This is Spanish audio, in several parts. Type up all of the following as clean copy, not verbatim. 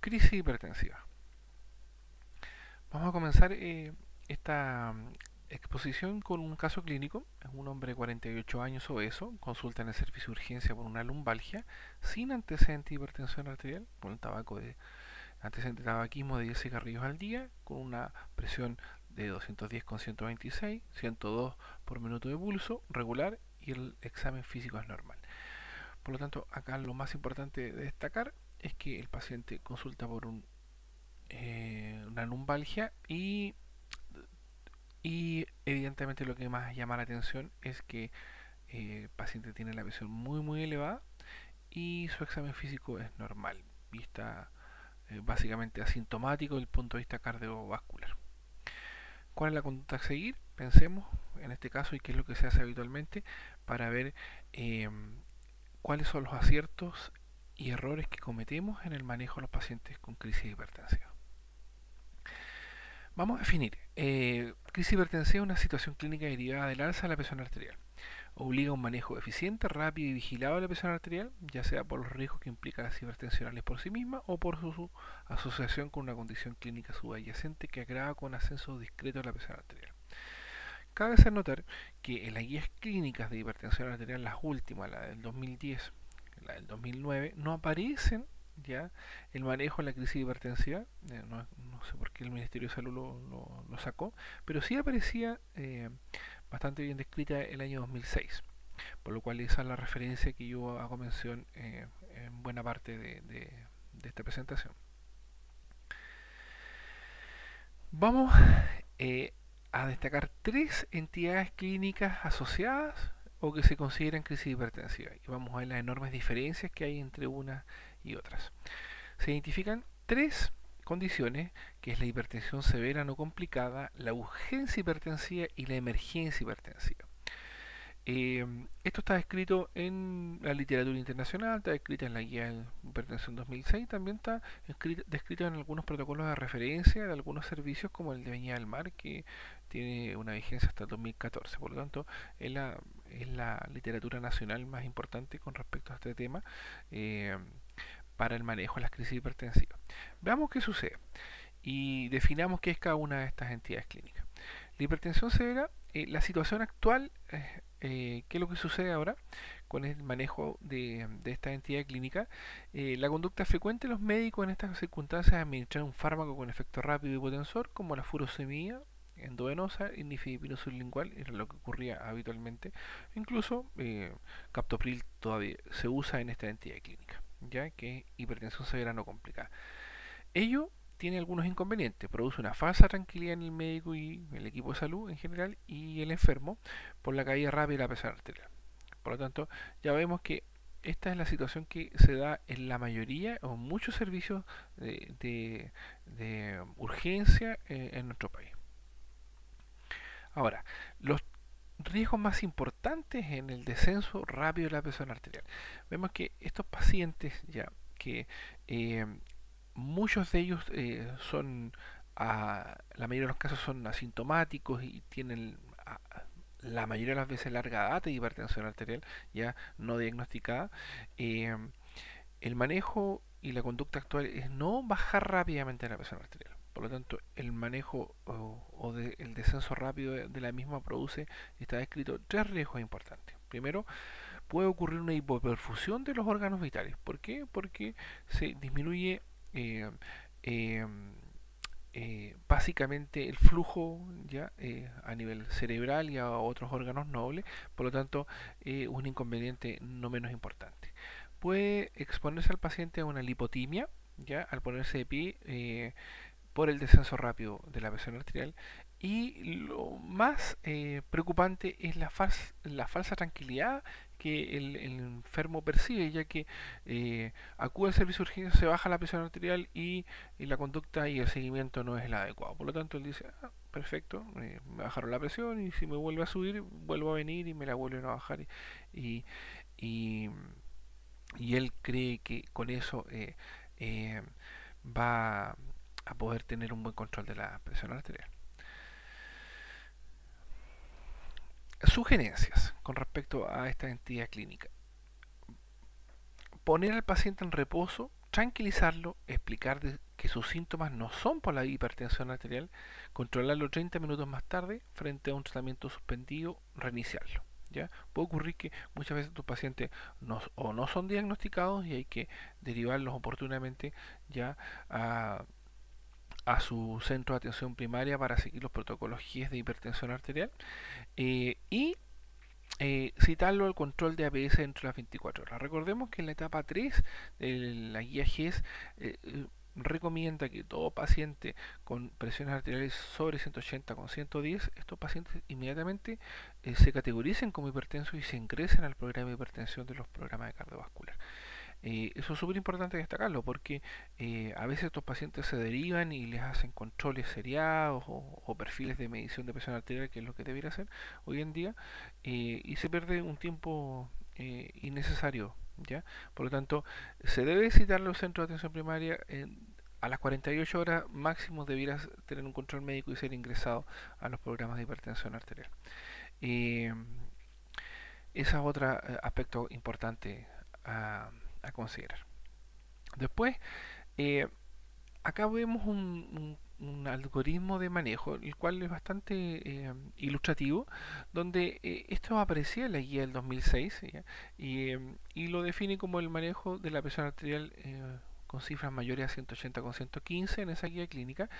Crisis hipertensiva. Vamos a comenzar esta exposición con un caso clínico. Es un hombre de 48 años obeso, consulta en el servicio de urgencia por una lumbalgia, sin antecedente de hipertensión arterial, con el antecedente de tabaquismo de 10 cigarrillos al día, con una presión de 210 con 126, 102 por minuto de pulso, regular, y el examen físico es normal. Por lo tanto, acá lo más importante de destacar es que el paciente consulta por una lumbalgia y evidentemente lo que más llama la atención es que el paciente tiene la presión muy elevada y su examen físico es normal y está básicamente asintomático desde el punto de vista cardiovascular. ¿Cuál es la conducta a seguir? Pensemos en este caso y qué es lo que se hace habitualmente para ver eh, cuáles son los aciertos y errores que cometemos en el manejo de los pacientes con crisis hipertensiva. Vamos a definir. Crisis hipertensiva es una situación clínica derivada del alza de la presión arterial. Obliga a un manejo eficiente, rápido y vigilado de la presión arterial, ya sea por los riesgos que implica las hipertensionales por sí misma o por su asociación con una condición clínica subyacente que agrava con ascenso discreto de la presión arterial. Cabe hacer notar que en las guías clínicas de hipertensión arterial, las últimas, la del 2010, la del 2009, no aparecen ya el manejo de la crisis hipertensiva. No sé por qué el Ministerio de Salud lo sacó, pero sí aparecía bastante bien descrita el año 2006, por lo cual esa es la referencia que yo hago mención en buena parte de esta presentación. Vamos eh, a destacar tres entidades clínicas asociadas o que se consideran crisis hipertensiva y vamos a ver las enormes diferencias que hay entre unas y otras. Se identifican tres condiciones, que es la hipertensión severa no complicada, la urgencia hipertensiva y la emergencia hipertensiva. Esto está escrito en la literatura internacional, está escrito en la guía de hipertensión 2006, también está descrito en algunos protocolos de referencia de algunos servicios como el de Viña del Mar, que tiene una vigencia hasta el 2014. Por lo tanto, es la literatura nacional más importante con respecto a este tema para el manejo de las crisis hipertensivas. Veamos qué sucede y definamos qué es cada una de estas entidades clínicas. La hipertensión severa, la situación actual, ¿qué es lo que sucede ahora con el manejo de esta entidad clínica? La conducta frecuente de los médicos en estas circunstancias es administrar un fármaco con efecto rápido y hipotensor, como la furosemida endovenosa y nifedipino sublingual, era lo que ocurría habitualmente. Incluso captopril todavía se usa en esta entidad clínica, ya que es hipertensión severa no complicada. Ello tiene algunos inconvenientes, produce una falsa tranquilidad en el médico y el equipo de salud en general y el enfermo por la caída rápida de la presión arterial. Por lo tanto, ya vemos que esta es la situación que se da en la mayoría o en muchos servicios de urgencia en nuestro país. Ahora, los riesgos más importantes en el descenso rápido de la presión arterial. Vemos que estos pacientes ya que muchos de ellos son, la mayoría de los casos son asintomáticos y tienen la mayoría de las veces larga data de hipertensión arterial ya no diagnosticada. Eh, el manejo y la conducta actual es no bajar rápidamente la presión arterial. Por lo tanto, el manejo el descenso rápido de la misma produce, está descrito, tres riesgos importantes. Primero, puede ocurrir una hipoperfusión de los órganos vitales. ¿Por qué? Porque se disminuye eh, eh, básicamente el flujo ya a nivel cerebral y a otros órganos nobles, por lo tanto un inconveniente no menos importante. Puede exponerse al paciente a una lipotimia, ya al ponerse de pie por el descenso rápido de la presión arterial. Y lo más preocupante es la falsa tranquilidad que el enfermo percibe, ya que acude al servicio de urgencia, se baja la presión arterial y la conducta y el seguimiento no es el adecuado. Por lo tanto, él dice, perfecto, me bajaron la presión y si me vuelve a subir, vuelvo a venir y me la vuelven a bajar. Y, y, y él cree que con eso eh, va a poder tener un buen control de la presión arterial. Sugerencias con respecto a esta entidad clínica: poner al paciente en reposo tranquilizarlo, explicar que sus síntomas no son por la hipertensión arterial, controlarlo 30 minutos más tarde frente a un tratamiento suspendido, reiniciarlo. ¿Ya? Puede ocurrir que muchas veces tus pacientes o no son diagnosticados y hay que derivarlos oportunamente ya a su centro de atención primaria para seguir los protocolos GIES de hipertensión arterial y citarlo al control de APS dentro de las 24 horas. Recordemos que en la etapa 3 de la guía GIES recomienda que todo paciente con presiones arteriales sobre 180 con 110, estos pacientes inmediatamente se categoricen como hipertensos y se ingresen al programa de hipertensión de los programas de cardiovascular. Eso es súper importante destacarlo porque a veces estos pacientes se derivan y les hacen controles seriados o perfiles de medición de presión arterial, que es lo que debería hacer hoy en día, y se pierde un tiempo innecesario. ¿Ya? Por lo tanto, se debe citar a los centros de atención primaria a las 48 horas máximo debieras tener un control médico y ser ingresado a los programas de hipertensión arterial. Eh, Ese es otro aspecto importante a considerar. Después, eh, acá vemos un algoritmo de manejo, el cual es bastante ilustrativo, donde esto aparecía en la guía del 2006 ¿ya? Y lo define como el manejo de la presión arterial con cifras mayores a 180 con 115 en esa guía clínica.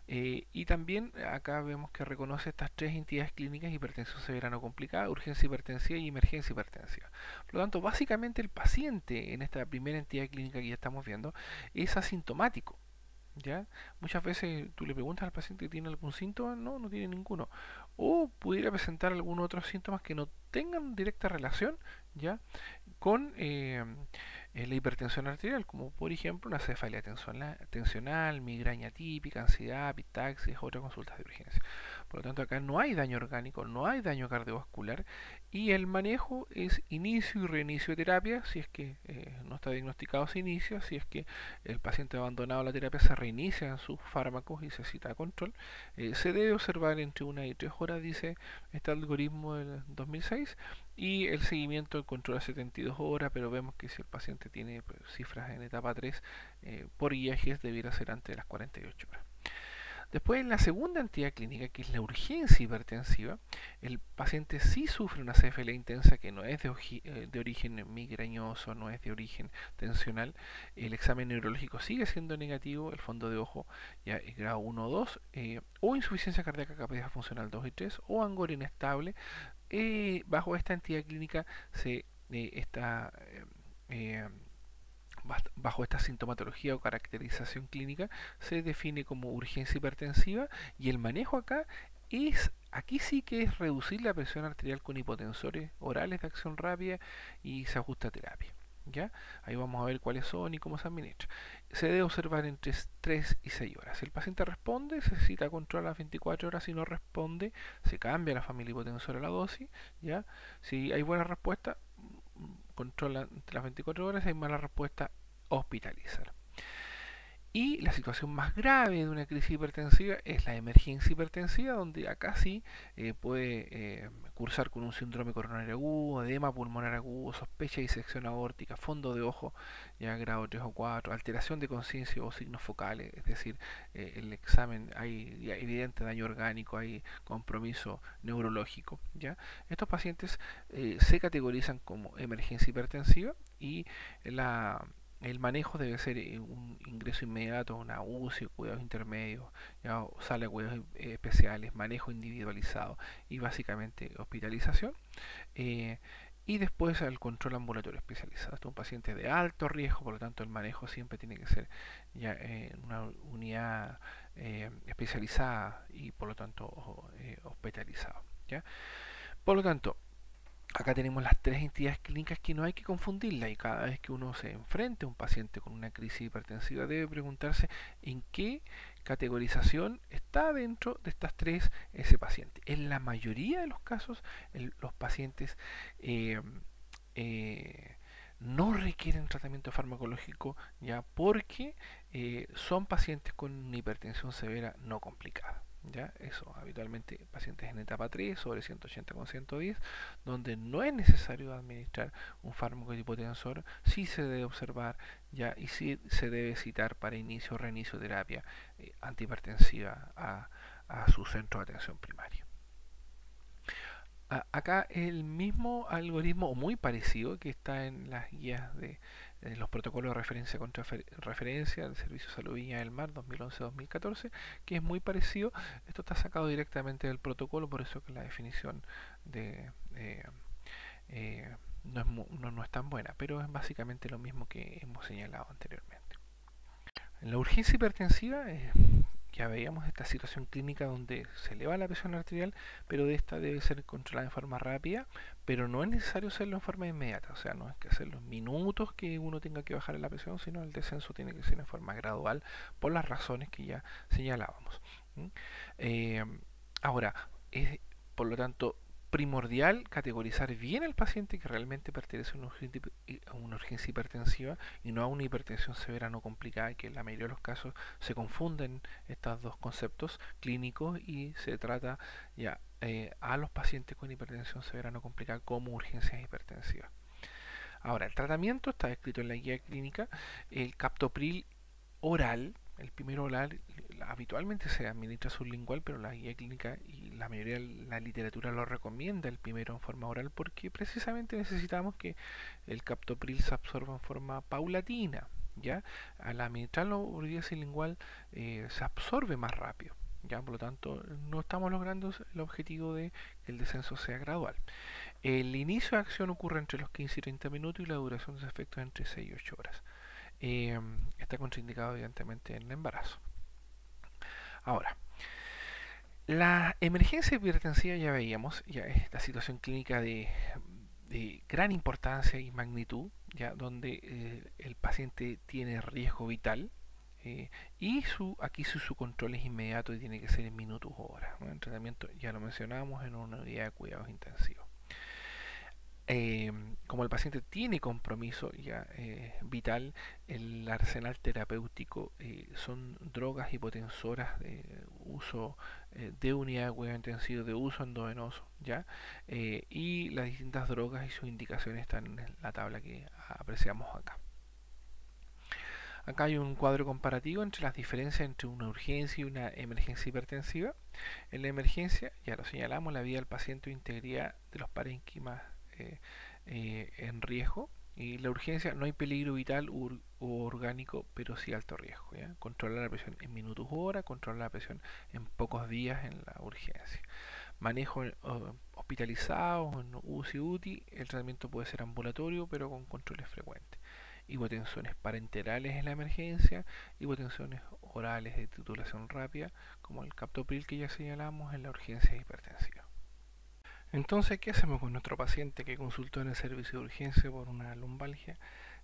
Y también acá vemos que reconoce estas tres entidades clínicas: hipertensión severa no complicada, urgencia hipertensiva y emergencia hipertensiva. Por lo tanto, básicamente el paciente en esta primera entidad clínica que ya estamos viendo es asintomático. ¿Ya? Muchas veces tú le preguntas al paciente si tiene algún síntoma, no, no tiene ninguno. O pudiera presentar algunos otros síntomas que no tengan directa relación, ¿ya? Con la hipertensión arterial, como por ejemplo una cefalea tensional, migraña típica, ansiedad, epistaxis, otras consultas de urgencia. Por lo tanto, acá no hay daño orgánico, no hay daño cardiovascular y el manejo es inicio y reinicio de terapia. Si es que no está diagnosticado, se inicia. Si es que el paciente ha abandonado la terapia, se reinician sus fármacos y se cita a control. Se debe observar entre 1 y 3 horas, dice este algoritmo del 2006, y el seguimiento del control a 72 horas, pero vemos que si el paciente tiene pues, cifras en etapa 3, por IAGs debiera ser antes de las 48 horas. Después, en la segunda entidad clínica, que es la urgencia hipertensiva, el paciente sí sufre una CFL intensa que no es de origen migrañoso, no es de origen tensional. El examen neurológico sigue siendo negativo, el fondo de ojo ya es grado 1 o 2, o insuficiencia cardíaca capacidad funcional 2 y 3, o angor inestable. Bajo esta entidad clínica se está bajo esta sintomatología o caracterización clínica se define como urgencia hipertensiva, y el manejo acá es, aquí sí que es reducir la presión arterial con hipotensores orales de acción rápida y se ajusta a terapia. ¿Ya? Ahí vamos a ver cuáles son y cómo se administra. Se debe observar entre 3 y 6 horas. Si el paciente responde, se cita control a las 24 horas. Si no responde, se cambia la familia hipotensora a la dosis. ¿Ya? Si hay buena respuesta, controla entre las 24 horas. Si hay mala respuesta, hospitalizar. Y la situación más grave de una crisis hipertensiva es la emergencia hipertensiva, donde acá sí puede cursar con un síndrome coronario agudo, edema pulmonar agudo, sospecha de disección aórtica, fondo de ojo ya grado 3 o 4, alteración de conciencia o signos focales, es decir, el examen hay ya evidente daño orgánico, hay compromiso neurológico. ¿Ya? Estos pacientes se categorizan como emergencia hipertensiva y el manejo debe ser un ingreso inmediato, una UCI, cuidados intermedios, ya, sala de cuidados especiales, manejo individualizado y básicamente hospitalización. Eh, y después el control ambulatorio especializado. Este es un paciente de alto riesgo, por lo tanto el manejo siempre tiene que ser ya en una unidad especializada y por lo tanto hospitalizado. ¿Ya? Por lo tanto, acá tenemos las tres entidades clínicas que no hay que confundirlas, y cada vez que uno se enfrente a un paciente con una crisis hipertensiva debe preguntarse en qué categorización está dentro de estas tres ese paciente. En la mayoría de los casos los pacientes eh, eh, no requieren tratamiento farmacológico ya porque son pacientes con una hipertensión severa no complicada. ¿Ya? Eso, habitualmente pacientes en etapa 3 sobre 180 con 110, donde no es necesario administrar un fármaco hipotensor, sí se debe observar ya y sí se debe citar para inicio o reinicio de terapia antihipertensiva a su centro de atención primaria. Acá el mismo algoritmo o muy parecido que está en las guías de los protocolos de referencia contra referencia del Servicio de Salud Viña del Mar 2011-2014, que es muy parecido. Esto está sacado directamente del protocolo, por eso que la definición de no es tan buena, pero es básicamente lo mismo que hemos señalado anteriormente. En la urgencia hipertensiva ya veíamos esta situación clínica donde se eleva la presión arterial, pero de esta debe ser controlada en forma rápida, pero no es necesario hacerlo en forma inmediata, o sea, no es que hacerlo en minutos que uno tenga que bajar la presión, sino el descenso tiene que ser en forma gradual por las razones que ya señalábamos. ¿Mm? Eh, Ahora, es por lo tanto primordial categorizar bien al paciente que realmente pertenece a una urgencia hipertensiva y no a una hipertensión severa no complicada, que en la mayoría de los casos se confunden estos dos conceptos clínicos y se trata ya a los pacientes con hipertensión severa no complicada como urgencias hipertensivas. Ahora, el tratamiento está descrito en la guía clínica, el captopril oral, el primer oral habitualmente se administra sublingual, pero la guía clínica y la mayoría de la literatura lo recomienda el primero en forma oral porque precisamente necesitamos que el captopril se absorba en forma paulatina. ¿Ya? Al administrarlo por vía sublingual se absorbe más rápido. ¿Ya? Por lo tanto, no estamos logrando el objetivo de que el descenso sea gradual. El inicio de acción ocurre entre los 15 y 30 minutos y la duración de sus efectos entre 6 y 8 horas. Está contraindicado evidentemente en el embarazo. Ahora, la emergencia hipertensiva ya veíamos, ya es esta situación clínica de gran importancia y magnitud, ya donde el paciente tiene riesgo vital y aquí su control es inmediato y tiene que ser en minutos o horas, ¿no? El tratamiento ya lo mencionábamos en una unidad de cuidados intensivos. Como el paciente tiene compromiso ya vital, el arsenal terapéutico son drogas hipotensoras de uso de unidad de cuidado intensivo, de uso endovenoso, ¿ya? Y las distintas drogas y sus indicaciones están en la tabla que apreciamos acá. Acá hay un cuadro comparativo entre las diferencias entre una urgencia y una emergencia hipertensiva. En la emergencia, ya lo señalamos, la vida del paciente o integridad de los parénquimas en riesgo, y la urgencia no hay peligro vital o orgánico, pero sí alto riesgo. ¿Ya? Controlar la presión en minutos u horas, controlar la presión en pocos días en la urgencia. Manejo hospitalizado, en UCI UTI, el tratamiento puede ser ambulatorio, pero con controles frecuentes. Hipotensiones parenterales en la emergencia, hipotensiones orales de titulación rápida, como el captopril que ya señalamos en la urgencia hipertensiva. Entonces, ¿qué hacemos con nuestro paciente que consultó en el servicio de urgencia por una lumbalgia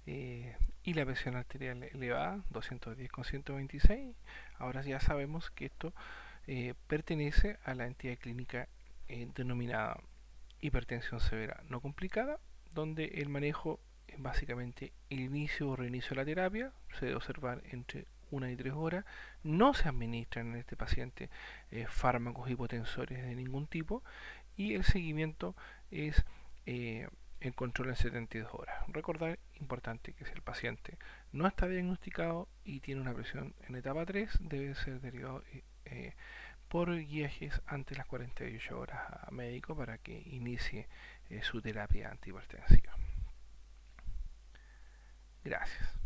y la presión arterial elevada, 210 con 126? Ahora ya sabemos que esto pertenece a la entidad clínica denominada hipertensión severa no complicada, donde el manejo es básicamente el inicio o reinicio de la terapia, se debe observar entre 1 y 3 horas, no se administran en este paciente fármacos hipotensores de ningún tipo, y el seguimiento es el control en 72 horas. Recordar, importante, que si el paciente no está diagnosticado y tiene una presión en etapa 3, debe ser derivado por guiajes antes de las 48 horas a médico para que inicie su terapia antihipertensiva. Gracias.